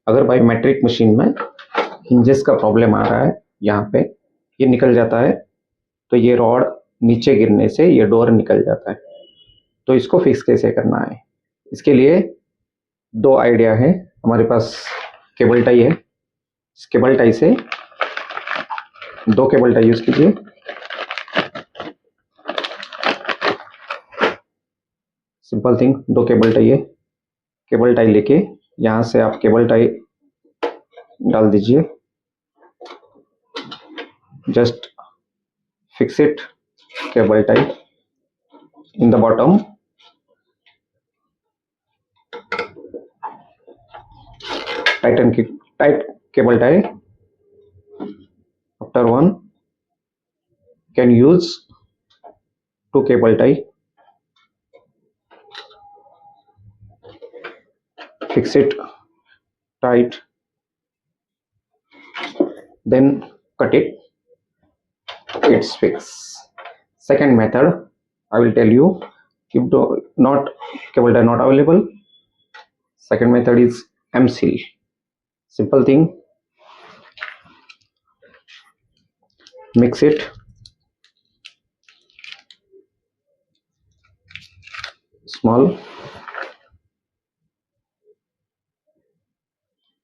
अगर biometric machine में hinges का प्रॉब्लम आ रहा है, यहाँ पे ये निकल जाता है, तो ये रॉड नीचे गिरने से ये डोर निकल जाता है। तो इसको फिक्स कैसे करना है, इसके लिए दो आइडिया है हमारे पास। केबल टाई है, इस केबल टाई से दो केबल टाई यूज कीजिए। सिंपल थिंग, दो केबल टाई है। केबल टाई लेके यहाँ से आप केबल टाई डाल दीजिए, just fix it cable tie in the bottom. tight cable tie. After one, can use two cable tie. Fix it tight, then cut it. It's fixed. Second method, I will tell you. If not cable tie not available, second method is M seal. Simple thing, mix it, small,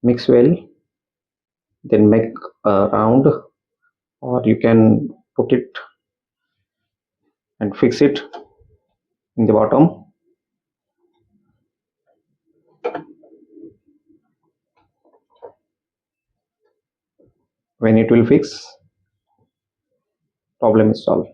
mix well, then make a round, or you can put it and fix it in the bottom. When it will fix, problem is solved.